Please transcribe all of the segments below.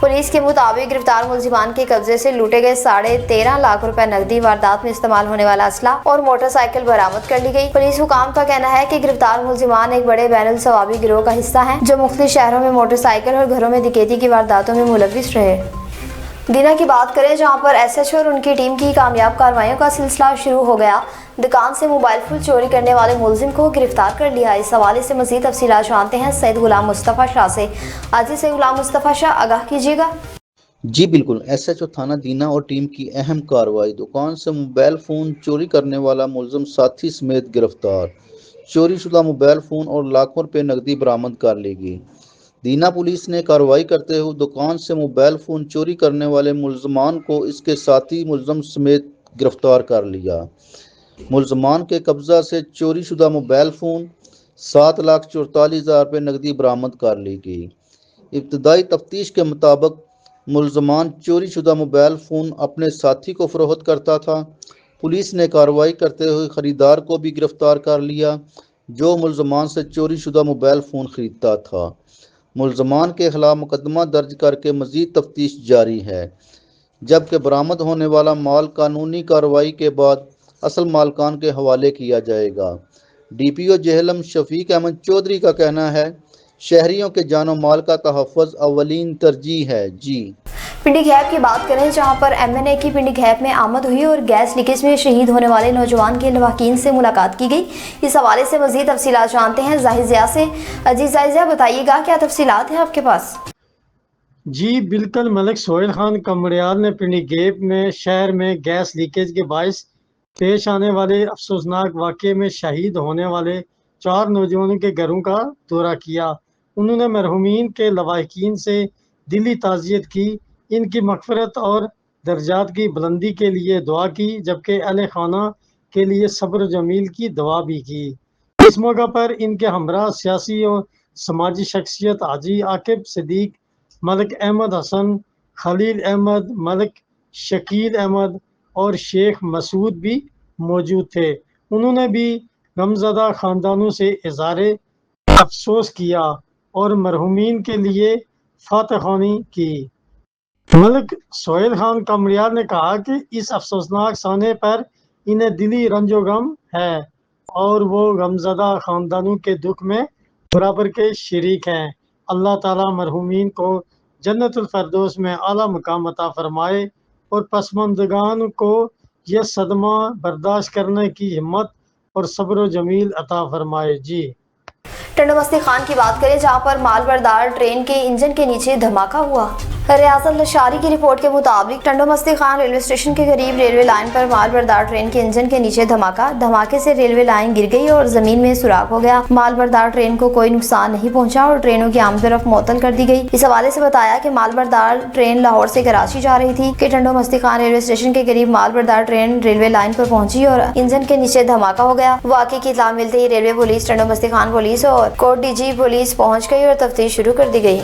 Police کے مطابق گرفتار ملزمان کے قبضے سے لوٹے گئے 13.5 لاکھ روپے نقدی، واردات میں استعمال ہونے والا اسلحہ اور موٹر سائیکل برآمد کر لی گئی۔ پولیس حکام کا کہنا ہے کہ گرفتار ملزمان ایک بڑے بین الضابطی گروہ کا حصہ ہیں جو مختلف شہروں میں موٹر سائیکل اور گھروں میں ڈکیتی کی وارداتوں میں ملوث رہے۔ دینا کی بات کریں جہاں پر ایس ایچ او اور ان کی ٹیم کی کامیاب کارروائیوں کا سلسلہ شروع ہو گیا۔ دکان سے موبائل فون چوری کرنے والے ملزم کو گرفتار کر لیا۔ اس حوالے سے مزید تفصیلات جانتے ہیں سید غلام مصطفیٰ شاہ سے۔ آج سید غلام مصطفیٰ شاہ آگاہ کیجیے گا۔ جی بالکل، ایس ایچ او تھانہ دینا اور ٹیم کی اہم کارروائی۔ دکان سے موبائل فون چوری کرنے والا ملزم ساتھی سمیت گرفتار۔ چوری شدہ موبائل فون اور لاکھوں روپے نقدی برآمد کر لی گئی۔ دینا پولیس نے کارروائی کرتے ہوئے دکان سے موبائل فون چوری کرنے والے ملزمان کو اس کے ساتھی ملزم سمیت گرفتار کر لیا۔ ملزمان کے قبضہ سے چوری شدہ موبائل فون، 7,44,000 روپے نقدی برآمد کر لی گئی۔ ابتدائی تفتیش کے مطابق ملزمان چوری شدہ موبائل فون اپنے ساتھی کو فروخت کرتا تھا۔ پولیس نے کارروائی کرتے ہوئے خریدار کو بھی گرفتار کر لیا جو ملزمان سے چوری شدہ موبائل فون خریدتا تھا۔ ملزمان کے خلاف مقدمہ درج کر کے مزید تفتیش جاری ہے، جبکہ برآمد ہونے والا مال قانونی کارروائی کے بعد اصل مالکان کے حوالے کیا جائے گا۔ ڈی پی او جہلم شفیق احمد چودھری کا کہنا ہے شہریوں کے جان و مال کا تحفظ اولین ترجیح ہے۔ جی پنڈی گھیپ کی بات کریں جہاں پر ایم این اے کی پنڈی گھیپ میں آمد ہوئی اور گیس لیکیج میں شہید ہونے والے نوجوان کے لواحقین سے ملاقات کی گئی۔ اس حوالے سے مزید تفصیلات جانتے ہیں زاہد ضیاء سے۔ عزیز ضیاء بتائیے گا کیا تفصیلات ہیں آپ کے پاس؟ جی بالکل، ملک سہیل خان کمریال نے پنڈی گھیپ میں شہر میں گیس لیکیج کے باعث پیش آنے والے افسوسناک واقعے میں شہید ہونے والے 4 نوجوانوں کے گھروں کا دورہ کیا۔ انہوں نے مرحومین کے لواحقین سے دلی تعزیت کی، ان کی مغفرت اور درجات کی بلندی کے لیے دعا کی، جبکہ اہل خانہ کے لیے صبر و جمیل کی دعا بھی کی۔ اس موقع پر ان کے ہمراہ سیاسی اور سماجی شخصیت حاجی عاقب صدیق، ملک احمد حسن، خلیل احمد، ملک شکیل احمد اور شیخ مسعود بھی موجود تھے۔ انہوں نے بھی غمزدہ خاندانوں سے اظہار افسوس کیا اور مرحومین کے لیے فاتح خوانی کی۔ ملک سہیل خان کمریال نے کہا کہ اس افسوسناک سانحے پر انہیں دلی رنج و غم ہے اور وہ غمزدہ خاندانوں کے دکھ میں برابر کے شریک ہیں۔ اللہ تعالیٰ مرحومین کو جنت الفردوس میں اعلیٰ مقام عطا فرمائے اور پسماندگان کو یہ صدمہ برداشت کرنے کی ہمت اور صبر و جمیل عطا فرمائے۔ جی ٹنڈو مستی خان کی بات کریں جہاں پر مال بردار ٹرین کے انجن کے نیچے دھماکہ ہوا۔ ریاست لشاری کی رپورٹ کے مطابق ٹنڈو مستی خان ریلوے اسٹیشن کے قریب ریلوے لائن پر مال بردار ٹرین کے انجن کے نیچے دھماکے سے ریلوے لائن گر گئی اور زمین میں سوراخ ہو گیا۔ مال بردار ٹرین کو کوئی نقصان نہیں پہنچا اور ٹرینوں کی آمد و رفت معطل کر دی گئی۔ اس حوالے سے بتایا کہ مال بردار ٹرین لاہور سے کراچی جا رہی تھی کہ ٹنڈو مستی خان ریلوے اسٹیشن کے قریب مال بردار ٹرین ریلوے لائن پر پہنچی اور انجن کے نیچے دھماکہ ہو گیا۔ واقعے کی اطلاع ملتے ہی ریلوے پولیس، ٹنڈو مستی خان پولیس اور کوٹ ڈی جی پولیس پہنچ گئی اور تفتیش شروع کر دی گئی۔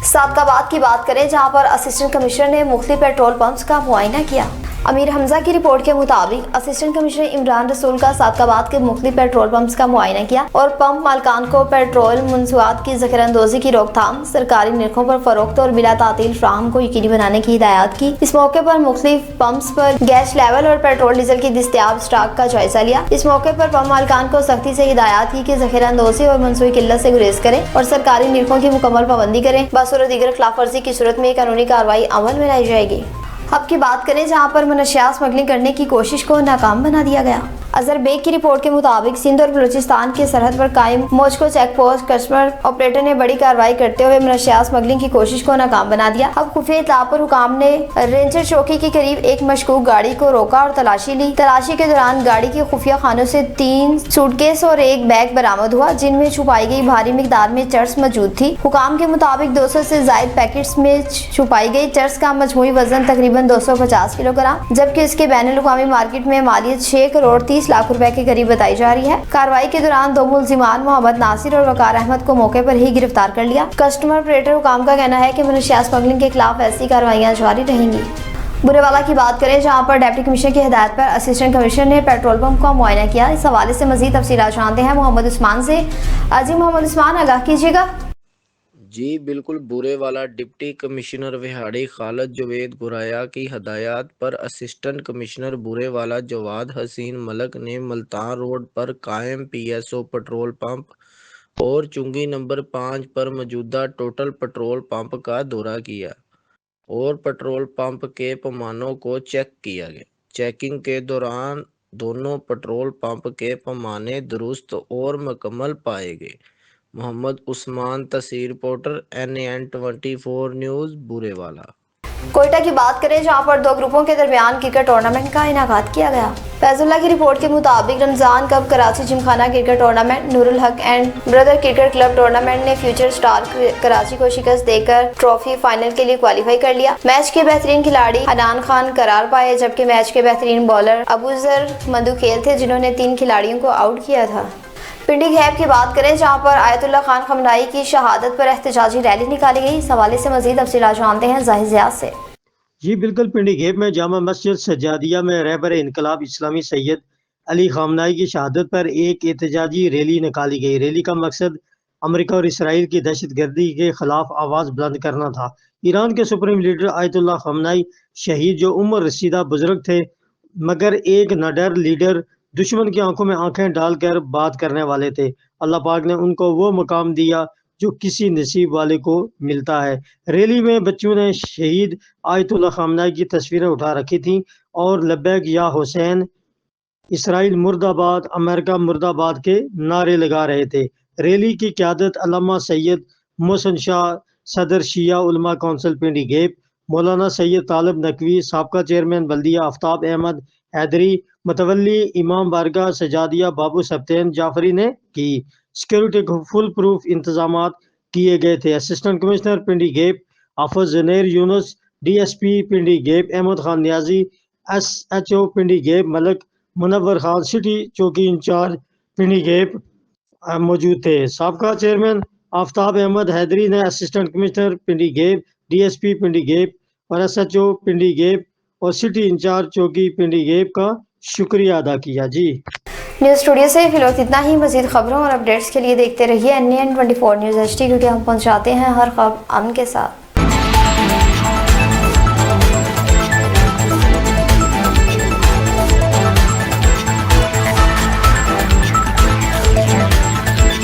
صادق آباد کی بات کریں جہاں پر اسسٹنٹ کمشنر نے مختلف پیٹرول پمپس کا معائنہ کیا۔ امیر حمزہ کی رپورٹ کے مطابق اسسٹنٹ کمشنر عمران رسول کا صادق آباد کے مختلف پیٹرول پمپس کا معائنہ کیا اور پمپ مالکان کو پیٹرول منصوبات کی ذخیرہ اندوزی کی روک تھام، سرکاری نرخوں پر فروخت اور بلا تعطیل فراہم کو یقینی بنانے کی ہدایات کی۔ اس موقع پر مختلف پمپس پر گیس لیول اور پیٹرول ڈیزل کی دستیاب اسٹاک کا جائزہ لیا۔ اس موقع پر پمپ مالکان کو سختی سے ہدایات کی کہ ذخیرہ اندوزی اور منصوبی قلت سے گریز کریں اور سرکاری نرخوں کی مکمل پابندی کریں۔ بصورت دیگر خلاف ورزی کی صورت میں قانونی کارروائی عمل میں لائی جائے گی۔ اب کی بات کریں جہاں پر منشیات اسمگلنگ کرنے کی کوشش کو ناکام بنا دیا گیا۔ اظہر بیگ کی رپورٹ کے مطابق سندھ اور بلوچستان کی سرحد پر قائم موجکو چیک پوسٹ کسٹمر آپریٹر نے بڑی کارروائی کرتے ہوئے منشیات اسمگلنگ کی کوشش کو ناکام بنا دیا۔ اب خفیہ اطلاع پر حکام نے رینجر چوکی کے قریب ایک مشکوک گاڑی کو روکا اور تلاشی لی۔ تلاشی کے دوران گاڑی کے خفیہ خانوں سے 3 سوٹ کیس اور ایک بیگ برآمد ہوا جن میں چھپائی گئی بھاری مقدار میں چرس موجود تھی۔ حکام کے مطابق 200 سے زائد پیکٹس میں چھپائی گئی چرس کا مجموعی وزن تقریباً 250 کلو گرام، جبکہ اس کے بین الاقوامی مارکیٹ میں مالیت 6 کروڑ 30 لاکھ روپے کے قریب بتائی جا رہی ہے۔ کارروائی کے دوران 2 ملزمان محمد ناصر اور وقار احمد کو موقع پر ہی گرفتار کر لیا۔ کسٹمر آپریٹر حکام کا کہنا ہے کہ منشیات اسمگلنگ کے خلاف ایسی کارروائیاں جاری رہیں گی۔ برے والا کی بات کریں جہاں پر ڈپٹی کمشنر کی ہدایت پر اسسٹنٹ کمشنر نے پیٹرول پمپ کا معائنہ کیا. اس حوالے سے مزید تفصیلات جانتے ہیں محمد عثمان سے. جی محمد عثمان, آگاہ کیجیے گا. جی بالکل, برے والا ڈپٹی کمشنر وہاڑی خالد جوید گرایا کی ہدایات پر اسسٹنٹ کمشنر برے والا جواد حسین ملک نے ملتان روڈ پر قائم P S O petrol pump اور چنگی نمبر 5 پر موجودہ ٹوٹل پٹرول پمپ کا دورہ کیا اور پٹرول پمپ کے پیمانوں کو چیک کیا گیا. چیکنگ کے دوران دونوں پٹرول پمپ کے پیمانے درست اور مکمل پائے گئے. محمد عثمان, تصویر رپورٹر NN24 نیوز, برے والا. کوئٹہ کی بات کریں جہاں پر دو گروپوں کے درمیان کرکٹ ٹورنامنٹ کا انعقاد کیا گیا. فیض اللہ کی رپورٹ کے مطابق رمضان cup Karachi gymkhana cricket tournament, Noor ul Haq and brother cricket club tournament نے فیوچر سٹار کراچی کو شکست دے کر ٹرافی فائنل کے لیے کوالیفائی کر لیا. میچ کے بہترین کھلاڑی حنان خان قرار پائے جبکہ میچ کے بہترین بالر ابوذر مندوخیل تھے جنہوں نے 3 کھلاڑیوں کو آؤٹ کیا تھا. پنڈی گھیب کی بات کریں جہاں پر آیت اللہ خان خمینائی کی شہادت پر احتجاجی ریلی نکالی گئی. اس حوالے سے مزید تفصیلات جانتے ہیں ظاہر ضیاء سے. جی بالکل, پنڈی گھیب میں جامع مسجد سجادیہ میں رہبر انقلاب اسلامی سید علی خامنہئی کی شہادت پر ایک احتجاجی ریلی نکالی گئی. ریلی کا مقصد امریکہ اور اسرائیل کی دہشت گردی کے خلاف آواز بلند کرنا تھا. ایران کے سپریم لیڈر آیت اللہ خامنہئی شہید جو عمر رسیدہ بزرگ تھے مگر ایک نڈر لیڈر, دشمن کی آنکھوں میں آنکھیں ڈال کر بات کرنے والے تھے. اللہ پاک نے ان کو وہ مقام دیا جو کسی نصیب والے کو ملتا ہے. ریلی میں بچوں نے شہید آیت اللہ خامنہئی کی تصویریں اٹھا رکھی تھیں اور لبیک یا حسین, اسرائیل مرد آباد, امریکہ مرد آباد کے نعرے لگا رہے تھے. ریلی کی قیادت علامہ سید محسن شاہ, صدر شیعہ علماء کونسل پنڈی گھیب, مولانا سید طالب نقوی, سابقہ چیئرمین بلدیہ آفتاب احمد حیدری, متولی امام بارگاہ سجادیہ بابو سبطین جعفری نے کی. سیکورٹی کو فل پروف انتظامات کیے گئے تھے. Assistant commissioner Pindi Gheb Hafiz Zunair Younis, D S P Pindi Gheb Ahmad Khan Niazi, S H O Pindi Gheb Malik Munawar Khan, city چوکی انچارج پنڈی گھیب موجود تھے. سابقہ چیئرمین آفتاب احمد حیدری نے assistant commissioner Pindi Gheb, D S P Pindi Gheb اور S H O Pindi Gheb اور سٹی انچارج چوکی پنڈی گھیب کا شکریہ ادا کیا. جی نیوز اسٹوڈیو سے فی الوقت اتنا ہی. مزید خبروں اور اپڈیٹس کے لیے دیکھتے رہیے NN24 نیوز HD, کیونکہ ہم پہنچاتے ہیں ہر خبر امن کے ساتھ.